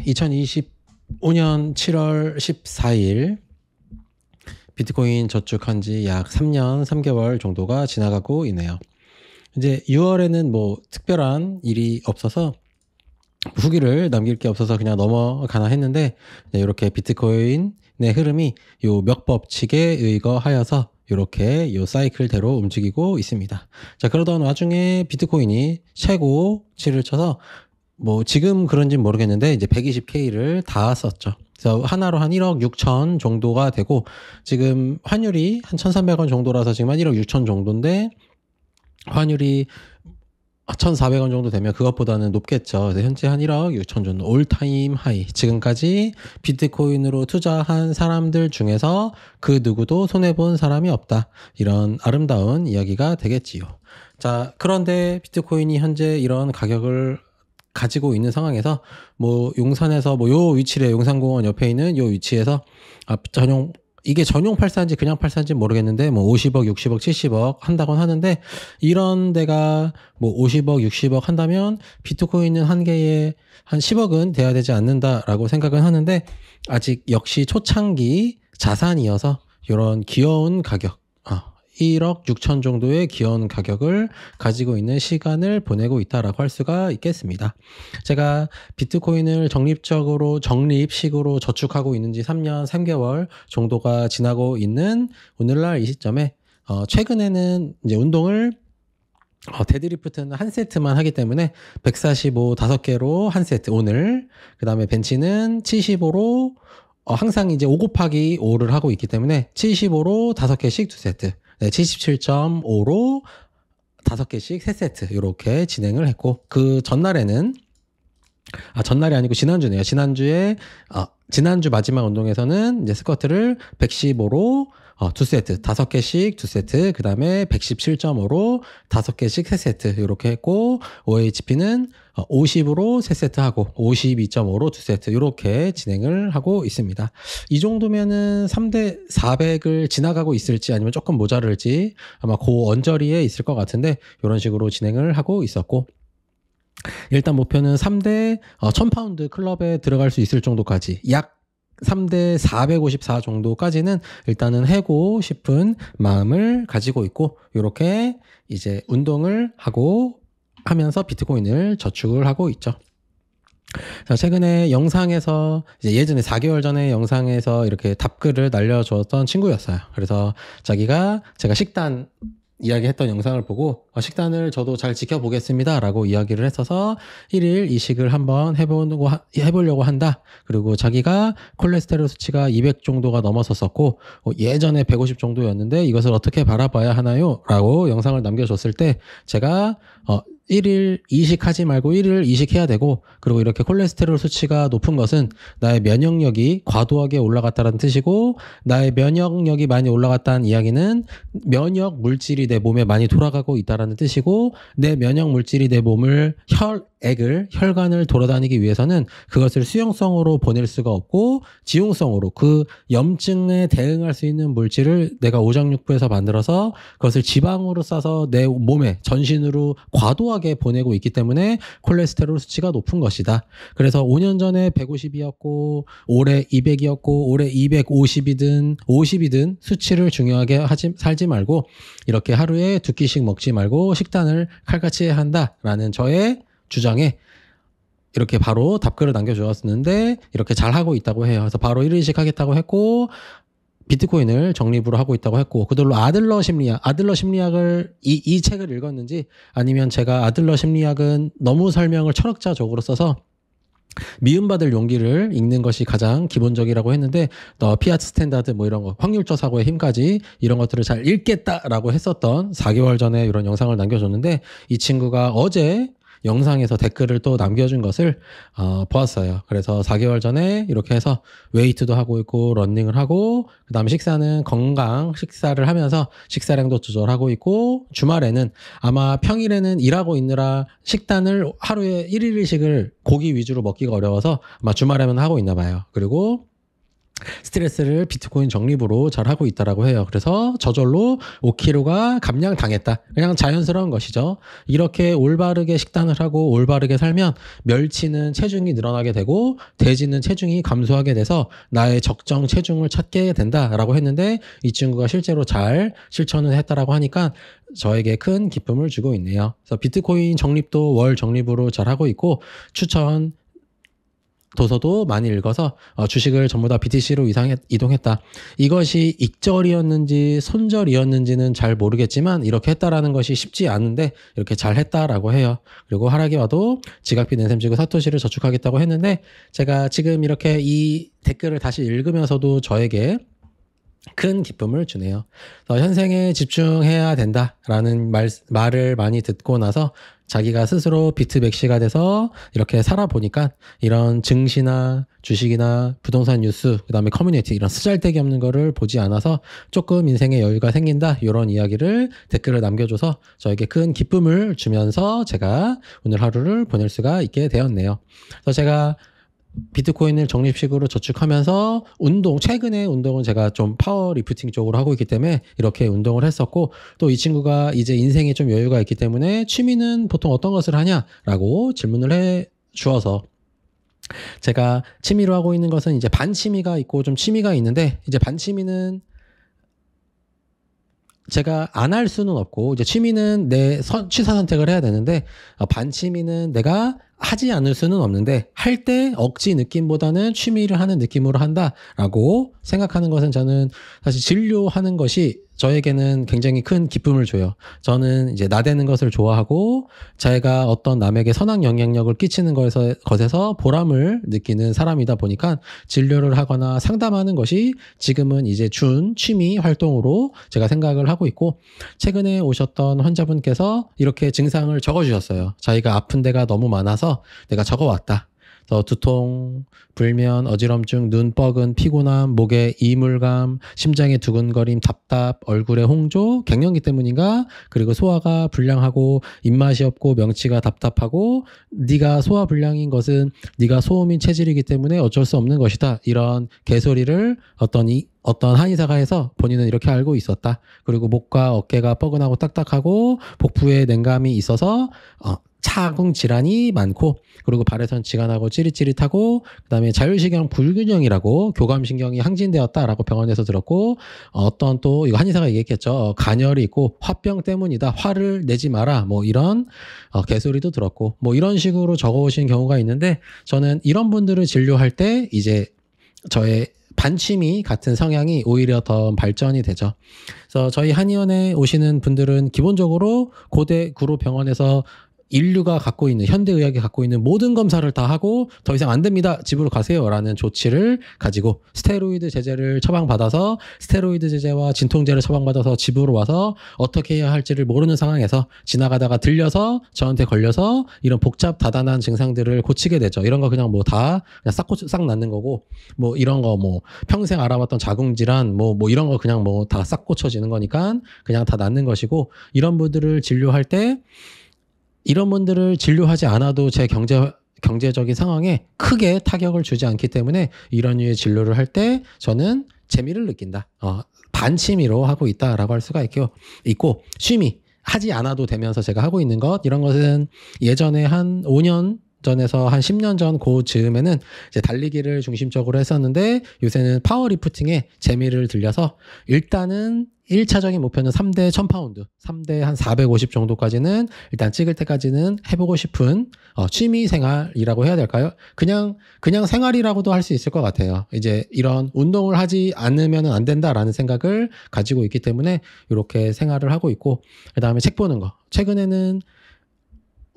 2025년 7월 14일 비트코인 저축한 지 약 3년 3개월 정도가 지나가고 있네요. 이제 6월에는 뭐 특별한 일이 없어서 후기를 남길 게 없어서 그냥 넘어가나 했는데, 이렇게 비트코인의 흐름이 요 멱법칙에 의거하여서 이렇게 요 사이클대로 움직이고 있습니다. 자, 그러던 와중에 비트코인이 최고치를 쳐서 뭐 지금 그런지 모르겠는데 이제 120K를 닿았었죠. 그래서 하나로 한 1억 6천 정도가 되고, 지금 환율이 한 1,300원 정도라서 지금 한 1억 6천 정도인데, 환율이 1,400원 정도 되면 그것보다는 높겠죠. 그래서 현재 한 1억 6천 정도, 올타임 하이. 지금까지 비트코인으로 투자한 사람들 중에서 그 누구도 손해본 사람이 없다, 이런 아름다운 이야기가 되겠지요. 자, 그런데 비트코인이 현재 이런 가격을 가지고 있는 상황에서 뭐 용산에서 뭐 요 위치래, 용산공원 옆에 있는 요 위치에서 이게 전용 팔사인지 그냥 팔사인지 모르겠는데 뭐 50억, 60억, 70억 한다곤 하는데, 이런 데가 뭐 50억, 60억 한다면 비트코인은 한 개에 한 10억은 돼야 되지 않는다라고 생각은 하는데, 아직 역시 초창기 자산이어서 이런 귀여운 가격, 1억 6천 정도의 귀여운 가격을 가지고 있는 시간을 보내고 있다라고 할 수가 있겠습니다. 제가 비트코인을 적립식으로 저축하고 있는 지 3년 3개월 정도가 지나고 있는 오늘날 이 시점에 최근에는 이제 운동을 데드리프트는 한 세트만 하기 때문에 145 5개로 한 세트 오늘, 그 다음에 벤치는 75로 항상 이제 5 곱하기 5를 하고 있기 때문에 75로 5개씩 2세트, 77.5로 5개씩 3세트 이렇게 진행을 했고, 그 전날에는 전날이 아니고 지난주네요. 지난주 마지막 운동에서는 이제 스쿼트를 115로 2세트, 5개씩 2세트, 그 다음에 117.5로 5개씩 3세트 이렇게 했고, OHP는 50으로 3세트 하고 52.5로 2세트 이렇게 진행을 하고 있습니다. 이 정도면은 3대 400을 지나가고 있을지 아니면 조금 모자랄지 아마 그 언저리에 있을 것 같은데, 이런 식으로 진행을 하고 있었고, 일단 목표는 3대 1000파운드 클럽에 들어갈 수 있을 정도까지, 약 3대 454 정도까지는 일단은 해고 싶은 마음을 가지고 있고, 이렇게 이제 운동을 하면서 비트코인을 저축을 하고 있죠. 자, 최근에 영상에서 예전에 4개월 전에 영상에서 이렇게 답글을 날려주었던 친구였어요. 그래서 자기가 제가 식단 이야기했던 영상을 보고 식단을 저도 잘 지켜보겠습니다 라고 이야기를 했어서 1일 이식을 한번 해보려고 한다. 그리고 자기가 콜레스테롤 수치가 200 정도가 넘었었고 예전에 150 정도였는데 이것을 어떻게 바라봐야 하나요? 라고 영상을 남겨줬을 때, 제가 1일 이식하지 말고 1일 이식해야 되고, 그리고 이렇게 콜레스테롤 수치가 높은 것은 나의 면역력이 과도하게 올라갔다는 뜻이고, 나의 면역력이 많이 올라갔다는 이야기는 면역 물질이 내 몸에 많이 돌아가고 있다는 뜻이고, 내 면역 물질이 내 몸을 혈관을 돌아다니기 위해서는 그것을 수용성으로 보낼 수가 없고 지용성으로, 그 염증에 대응할 수 있는 물질을 내가 오장육부에서 만들어서 그것을 지방으로 싸서 내 몸에 전신으로 과도하게 보내고 있기 때문에 콜레스테롤 수치가 높은 것이다. 그래서 5년 전에 150이었고 올해 200이었고 올해 250이든 50이든 수치를 중요하게 살지 말고 이렇게 하루에 2끼씩 먹지 말고 식단을 칼같이 해야 한다라는 저의 주장에 이렇게 바로 답글을 남겨주었는데, 이렇게 잘하고 있다고 해요. 그래서 바로 1일씩 하겠다고 했고, 비트코인을 적립으로 하고 있다고 했고, 그들로 아들러 심리학을 이 책을 읽었는지 아니면 제가 아들러 심리학은 너무 설명을 철학자적으로 써서 미움받을 용기를 읽는 것이 가장 기본적이라고 했는데, 피아트 스탠다드 뭐 이런 거, 확률적 사고의 힘까지 이런 것들을 잘 읽겠다라고 했었던 4개월 전에 이런 영상을 남겨줬는데, 이 친구가 어제 영상에서 댓글을 또 남겨준 것을 보았어요. 그래서 4개월 전에 이렇게 해서 웨이트도 하고 있고 러닝을 하고, 그 다음에 식사는 건강 식사를 하면서 식사량도 조절하고 있고, 주말에는 아마 평일에는 일하고 있느라 식단을 하루에 1일씩을 고기 위주로 먹기가 어려워서 아마 주말에만 하고 있나 봐요. 그리고 스트레스를 비트코인 적립으로 잘 하고 있다라고 해요. 그래서 저절로 5kg가 감량당했다. 그냥 자연스러운 것이죠. 이렇게 올바르게 식단을 하고 올바르게 살면 멸치는 체중이 늘어나게 되고 돼지는 체중이 감소하게 돼서 나의 적정 체중을 찾게 된다라고 했는데 이 친구가 실제로 잘 실천을 했다라고 하니까 저에게 큰 기쁨을 주고 있네요. 그래서 비트코인 적립도 월 적립으로 잘 하고 있고 추천 도서도 많이 읽어서 주식을 전부 다 BTC로 이동했다. 이것이 익절이었는지 손절이었는지는 잘 모르겠지만 이렇게 했다라는 것이 쉽지 않은데 이렇게 잘 했다라고 해요. 그리고 하락이 와도 지각비 낸셈 지고 사토시를 저축하겠다고 했는데 제가 지금 이렇게 이 댓글을 다시 읽으면서도 저에게 큰 기쁨을 주네요. 현생에 집중해야 된다라는 말을 많이 듣고 나서 자기가 스스로 비트맥시가 돼서 이렇게 살아보니까 이런 증시나 주식이나 부동산 뉴스, 그 다음에 커뮤니티 이런 쓰잘데기 없는 거를 보지 않아서 조금 인생에 여유가 생긴다 이런 이야기를 댓글을 남겨줘서 저에게 큰 기쁨을 주면서 제가 오늘 하루를 보낼 수가 있게 되었네요. 그래서 제가 비트코인을 적립식으로 저축하면서 최근에 운동은 제가 좀 파워 리프팅 쪽으로 하고 있기 때문에 이렇게 운동을 했었고 또 이 친구가 이제 인생에 좀 여유가 있기 때문에 취미는 보통 어떤 것을 하냐라고 질문을 해 주어서 제가 취미로 하고 있는 것은 이제 반취미가 있고 좀 취미가 있는데 이제 반취미는 제가 안 할 수는 없고 이제 취미는 내 취사 선택을 해야 되는데 반취미는 내가 하지 않을 수는 없는데 할 때 억지 느낌보다는 취미를 하는 느낌으로 한다라고 생각하는 것은 저는 사실 진료하는 것이 저에게는 굉장히 큰 기쁨을 줘요. 저는 이제 나대는 것을 좋아하고 제가 어떤 남에게 선한 영향력을 끼치는 것에서 보람을 느끼는 사람이다 보니까 진료를 하거나 상담하는 것이 지금은 이제 준 취미 활동으로 제가 생각을 하고 있고 최근에 오셨던 환자분께서 이렇게 증상을 적어주셨어요. 자기가 아픈 데가 너무 많아서 내가 적어왔다. 두통, 불면, 어지럼증, 눈 뻐근, 피곤함, 목에 이물감, 심장에 두근거림, 답답, 얼굴에 홍조, 갱년기 때문인가? 그리고 소화가 불량하고 입맛이 없고 명치가 답답하고 네가 소화 불량인 것은 네가 소음인 체질이기 때문에 어쩔 수 없는 것이다. 이런 개소리를 어떤 한의사가 해서 본인은 이렇게 알고 있었다. 그리고 목과 어깨가 뻐근하고 딱딱하고 복부에 냉감이 있어서 차궁 질환이 많고 그리고 발에선 지간하고 찌릿찌릿하고 그다음에 자율신경 불균형이라고 교감신경이 항진되었다라고 병원에서 들었고 어떤 또 이거 한의사가 얘기했겠죠. 간열이 있고 화병 때문이다. 화를 내지 마라. 뭐 이런 개소리도 들었고 뭐 이런 식으로 적어오신 경우가 있는데 저는 이런 분들을 진료할 때 이제 저의 반취미 같은 성향이 오히려 더 발전이 되죠. 그래서 저희 한의원에 오시는 분들은 기본적으로 고대 구로 병원에서 인류가 갖고 있는 현대의학이 갖고 있는 모든 검사를 다 하고 더 이상 안 됩니다. 집으로 가세요라는 조치를 가지고 스테로이드 제제를 처방받아서 스테로이드 제제와 진통제를 처방받아서 집으로 와서 어떻게 해야 할지를 모르는 상황에서 지나가다가 들려서 저한테 걸려서 이런 복잡 다단한 증상들을 고치게 되죠. 이런 거 그냥 뭐 다 그냥 싹 낫는 거고 뭐 이런 거 뭐 평생 알아봤던 자궁질환 뭐 이런 거 그냥 뭐 다 싹 고쳐지는 거니까 그냥 다 낫는 것이고 이런 분들을 진료할 때 이런 분들을 진료하지 않아도 제 경제적인 상황에 크게 타격을 주지 않기 때문에 이런 류의 진료를 할 때 저는 재미를 느낀다. 반취미로 하고 있다라고 할 수가 있고 취미 하지 않아도 되면서 제가 하고 있는 것 이런 것은 예전에 한 5년 전에서 한 10년 전 그 즈음에는 이제 달리기를 중심적으로 했었는데 요새는 파워리프팅에 재미를 들려서 일단은 1차적인 목표는 3대 1000파운드, 3대 한 450 정도까지는 일단 찍을 때까지는 해보고 싶은 취미 생활이라고 해야 될까요? 그냥 생활이라고도 할 수 있을 것 같아요. 이제 이런 운동을 하지 않으면 안 된다라는 생각을 가지고 있기 때문에 이렇게 생활을 하고 있고 그 다음에 책 보는 거. 최근에는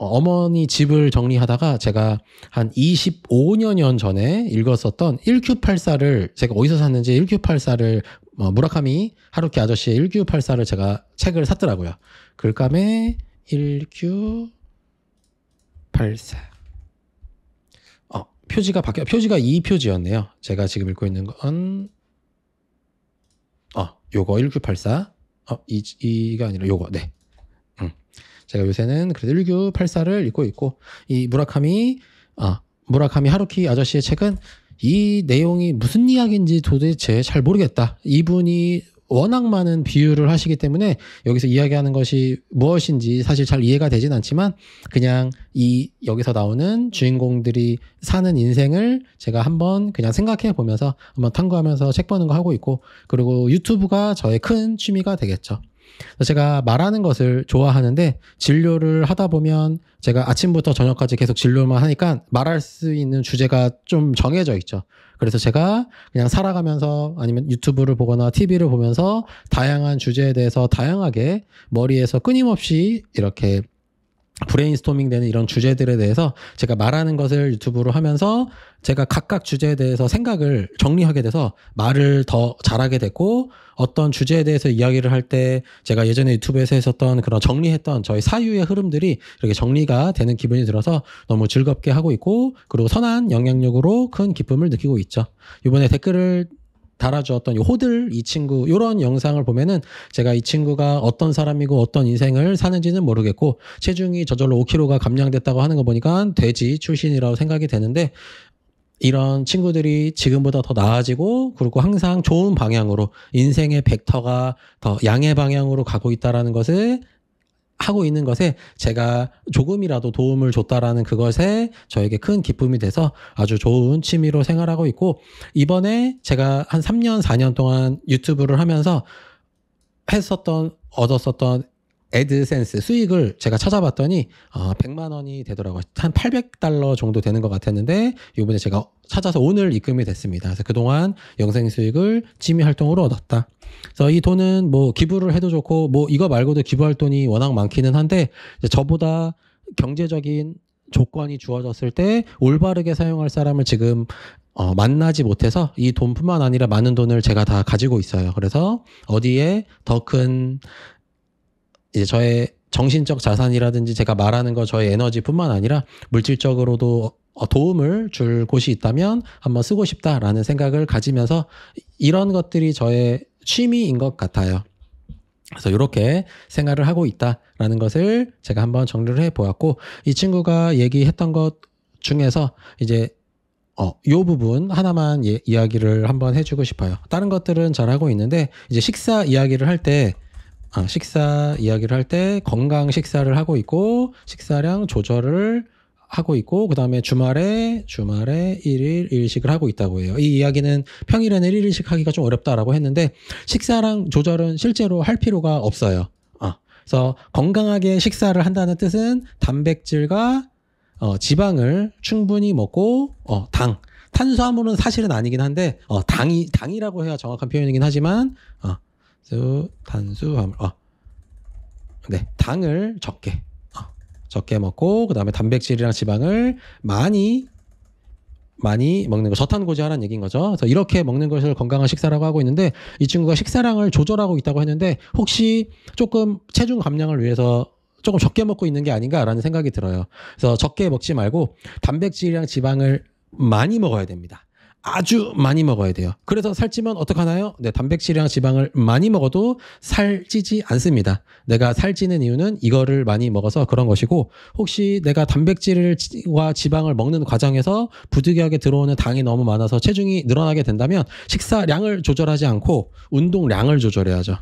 어머니 집을 정리하다가 제가 한 25년 전에 읽었었던 1Q84를 제가 어디서 샀는지 1Q84를 무라카미 하루키 아저씨의 1Q84를 제가 책을 샀더라고요. 글감에 1Q84 표지가 표지가 이 표지였네요. 제가 지금 읽고 있는 건 요거 1984 이가 아니라 요거 네. 제가 요새는 그래도 1984를 읽고 있고 이 무라카미 하루키 아저씨의 책은 이 내용이 무슨 이야기인지 도대체 잘 모르겠다. 이분이 워낙 많은 비유를 하시기 때문에 여기서 이야기하는 것이 무엇인지 사실 잘 이해가 되진 않지만 그냥 여기서 나오는 주인공들이 사는 인생을 제가 한번 그냥 생각해 보면서 한번 탐구하면서 책 보는 거 하고 있고, 그리고 유튜브가 저의 큰 취미가 되겠죠. 제가 말하는 것을 좋아하는데 진료를 하다 보면 제가 아침부터 저녁까지 계속 진료만 하니까 말할 수 있는 주제가 좀 정해져 있죠. 그래서 제가 그냥 살아가면서 아니면 유튜브를 보거나 TV를 보면서 다양한 주제에 대해서 다양하게 머리에서 끊임없이 이렇게 브레인스토밍 되는 이런 주제들에 대해서 제가 말하는 것을 유튜브로 하면서 제가 각각 주제에 대해서 생각을 정리하게 돼서 말을 더 잘하게 됐고, 어떤 주제에 대해서 이야기를 할 때 제가 예전에 유튜브에서 했었던 그런 정리했던 저희 사유의 흐름들이 이렇게 정리가 되는 기분이 들어서 너무 즐겁게 하고 있고, 그리고 선한 영향력으로 큰 기쁨을 느끼고 있죠. 이번에 댓글을 달아주었던 이 호들 이 친구 이런 영상을 보면은 제가 이 친구가 어떤 사람이고 어떤 인생을 사는지는 모르겠고 체중이 저절로 5kg가 감량됐다고 하는 거 보니까 돼지 출신이라고 생각이 되는데, 이런 친구들이 지금보다 더 나아지고 그리고 항상 좋은 방향으로 인생의 벡터가 더 양의 방향으로 가고 있다라는 것을 하고 있는 것에 제가 조금이라도 도움을 줬다라는 그것에 저에게 큰 기쁨이 돼서 아주 좋은 취미로 생활하고 있고, 이번에 제가 한 3년 4년 동안 유튜브를 하면서 얻었었던 애드센스 수익을 제가 찾아봤더니 100만 원이 되더라고요. 한 $800 정도 되는 것 같았는데 이번에 제가 찾아서 오늘 입금이 됐습니다. 그래서 그동안 영상 수익을 취미 활동으로 얻었다. 그래서 이 돈은 뭐 기부를 해도 좋고 뭐 이거 말고도 기부할 돈이 워낙 많기는 한데 저보다 경제적인 조건이 주어졌을 때 올바르게 사용할 사람을 지금 만나지 못해서 이 돈뿐만 아니라 많은 돈을 제가 다 가지고 있어요. 그래서 어디에 더 큰 이제 저의 정신적 자산이라든지 제가 말하는 거 저의 에너지뿐만 아니라 물질적으로도 도움을 줄 곳이 있다면 한번 쓰고 싶다라는 생각을 가지면서 이런 것들이 저의 취미인 것 같아요. 그래서 이렇게 생활을 하고 있다라는 것을 제가 한번 정리를 해 보았고, 이 친구가 얘기했던 것 중에서 이제 요 부분 하나만 이야기를 한번 해주고 싶어요. 다른 것들은 잘 하고 있는데 이제 식사 이야기를 할 때 건강 식사를 하고 있고 식사량 조절을 하고 있고, 그 다음에 주말에 1일 1식을 하고 있다고 해요. 이 이야기는 평일에는 1일 1식 하기가 좀 어렵다라고 했는데 식사량 조절은 실제로 할 필요가 없어요. 그래서 건강하게 식사를 한다는 뜻은 단백질과 지방을 충분히 먹고 탄수화물은 사실은 아니긴 한데 당이라고 해야 정확한 표현이긴 하지만 탄수화물 당을 적게 먹고 그 다음에 단백질이랑 지방을 많이 먹는 거, 저탄고지하라는 얘기인 거죠. 그래서 이렇게 먹는 것을 건강한 식사라고 하고 있는데 이 친구가 식사량을 조절하고 있다고 했는데 혹시 조금 체중 감량을 위해서 조금 적게 먹고 있는 게 아닌가라는 생각이 들어요. 그래서 적게 먹지 말고 단백질이랑 지방을 많이 먹어야 됩니다. 아주 많이 먹어야 돼요. 그래서 살찌면 어떡하나요? 네, 단백질이랑 지방을 많이 먹어도 살찌지 않습니다. 내가 살찌는 이유는 이거를 많이 먹어서 그런 것이고, 혹시 내가 단백질과 지방을 먹는 과정에서 부득이하게 들어오는 당이 너무 많아서 체중이 늘어나게 된다면 식사량을 조절하지 않고 운동량을 조절해야죠.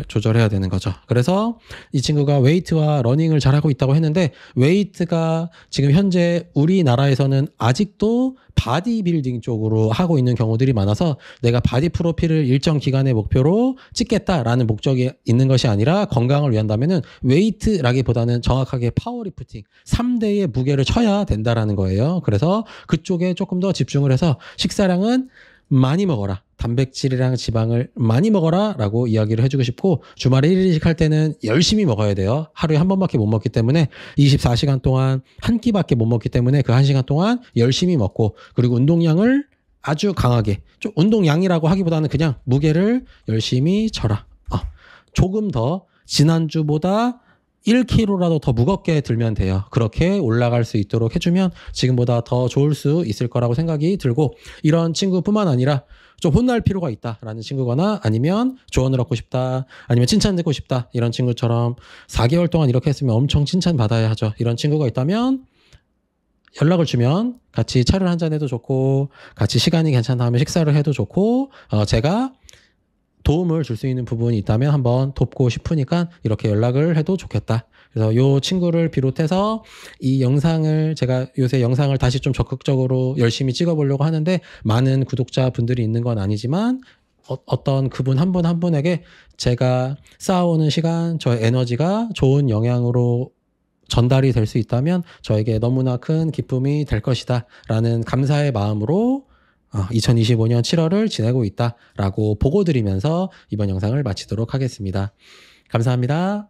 조절해야 되는 거죠. 그래서 이 친구가 웨이트와 러닝을 잘하고 있다고 했는데 웨이트가 지금 현재 우리나라에서는 아직도 바디빌딩 쪽으로 하고 있는 경우들이 많아서 내가 바디 프로필을 일정 기간의 목표로 찍겠다라는 목적이 있는 것이 아니라 건강을 위한다면은 웨이트라기보다는 정확하게 파워리프팅 3대의 무게를 쳐야 된다라는 거예요. 그래서 그쪽에 조금 더 집중을 해서 식사량은 많이 먹어라. 단백질이랑 지방을 많이 먹어라 라고 이야기를 해주고 싶고, 주말에 1일씩 할 때는 열심히 먹어야 돼요. 하루에 한 번밖에 못 먹기 때문에 24시간 동안 한 끼밖에 못 먹기 때문에 그 1시간 동안 열심히 먹고, 그리고 운동량을 아주 강하게, 좀 운동량이라고 하기보다는 그냥 무게를 열심히 쳐라. 조금 더 지난주보다 1kg라도 더 무겁게 들면 돼요. 그렇게 올라갈 수 있도록 해주면 지금보다 더 좋을 수 있을 거라고 생각이 들고, 이런 친구뿐만 아니라 좀 혼날 필요가 있다라는 친구거나 아니면 조언을 얻고 싶다, 아니면 칭찬 듣고 싶다, 이런 친구처럼 4개월 동안 이렇게 했으면 엄청 칭찬 받아야 하죠. 이런 친구가 있다면 연락을 주면 같이 차를 한잔 해도 좋고 같이 시간이 괜찮다 하면 식사를 해도 좋고 제가 도움을 줄 수 있는 부분이 있다면 한번 돕고 싶으니까 이렇게 연락을 해도 좋겠다. 그래서 요 친구를 비롯해서 이 영상을 제가 요새 영상을 다시 좀 적극적으로 열심히 찍어보려고 하는데 많은 구독자분들이 있는 건 아니지만 어떤 그분 한 분 한 분에게 제가 쌓아오는 시간, 저의 에너지가 좋은 영향으로 전달이 될 수 있다면 저에게 너무나 큰 기쁨이 될 것이다 라는 감사의 마음으로 2025년 7월을 지내고 있다라고 보고 드리면서 이번 영상을 마치도록 하겠습니다. 감사합니다.